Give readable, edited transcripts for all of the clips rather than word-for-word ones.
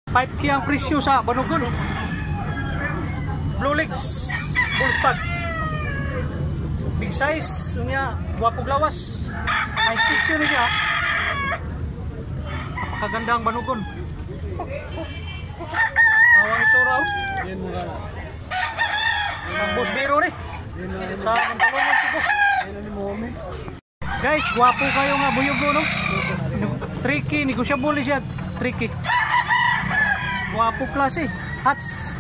5K ang presyo sa Banugon. Blue Legs, Bullstag. Big size, niya, guwapog lawas. Nice tissue na siya. Napakaganda ang Banugon. Awang itsura o. Ang boss biro ni. Sa Mantalongan Cebu. Guys, guwapo kayo nga buyog no? Tricky, negosyable siya. Tricky. Guwapo klase. Hats.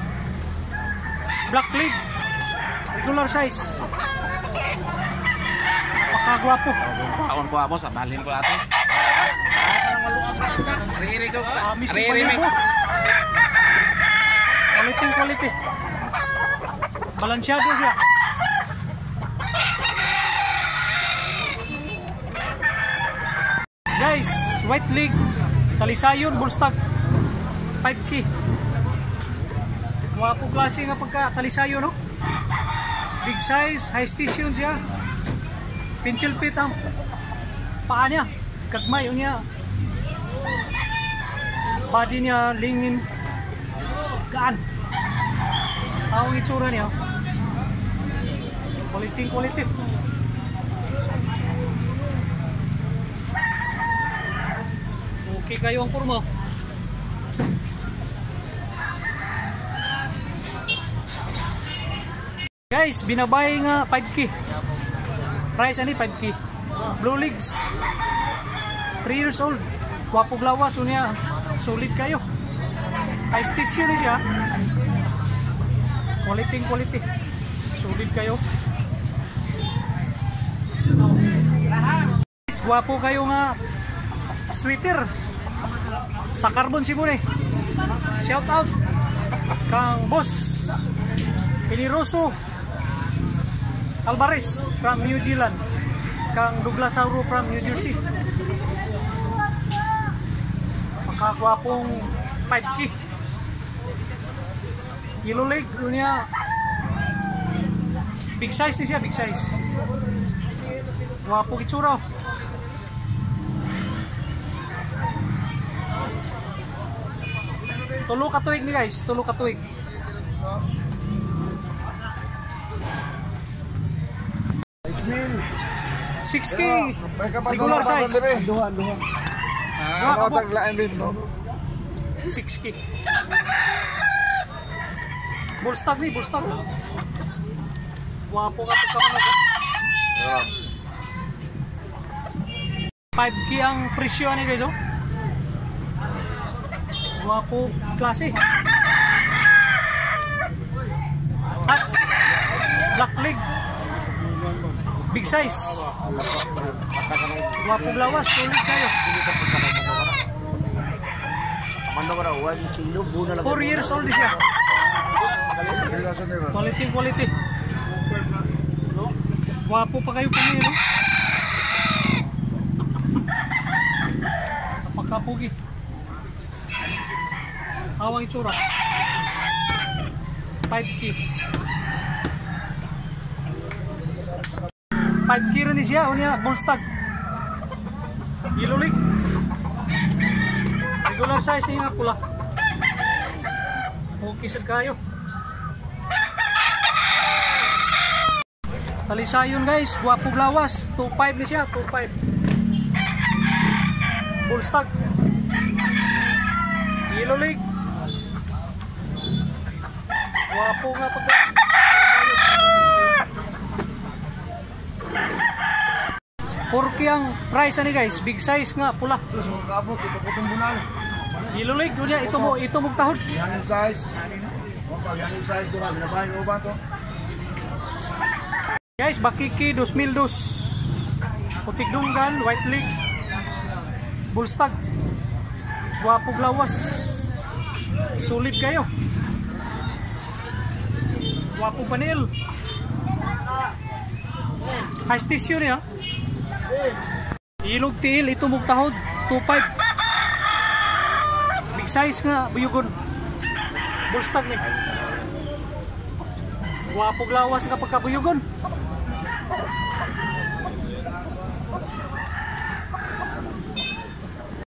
Black leg. Regular size. Napakagwapo. Paon ko abo, sabalin ko ato. Riri ko. Riri mo. Quality. Balansyado siya. Guys, white leg, talisayon, bullstag, 5K. Wapo klase nga pagka talisayon, no? Big size, high station siya. Pencil fit ang paa niya. Kagmay niya. Body niya, lingin. Gaan. Ang itsura niya. Quality. Okay kayo ang kurma. Guys, binabay nga 5K. Price ani 5K. Blue Legs. 3 years old. Wapog lawas unya. Solid kayo. High tissue ni siya. Quality. Solid kayo. Guys, guwapo kayo nga sweater. Sa Carbon Cebu ni. Shout out kang boss Piniroso Alvarez from New Zealand, kang Douglas Sauro from New Jersey. Makagwapong 5K. Yellow leg niya. Big size ni siya, big size. Gwapo itsura. Tulo ka tuig ni guys, tulo ka tuig. Ismail 6K regular size. Duha. Ano taglaan din no? 6K. Bullstag ni, bullstag. Wapo ka pagkamanok. 5K ang presyo ni guys, oh. Wapo klase. Hats. Black leg. Big size. Wapo lawas, solid kayo. 4 years old siya. Quality. Wapo pa kayo kami, no? Napakapugi. Awang itsura. 5K. 5K rin siya, unya Bullstag. Yellow leg. Regular size niya pula. Okay sad kayo. Talisayon guys, guwapog lawas. 2.5 ni siya, 2.5. Bullstag. Yellow leg. Guwapo nga pag Porky ang price ani guys, big size nga pula. Yellow leg dunya ito mo tahod. Yang size. Pag yang size do ka binabahay ko ba to? Guys, Bakiki 2002. Putik dunggan, white leg. Bullstag. Guwapog lawas. Solid kayo. Guwapo panel. High tissue niya. Ilog tiil, ito mugtahod 2.5. Big size nga, buyugon. Bullstag ni. Guwapog lawas nga pagkabuyugon.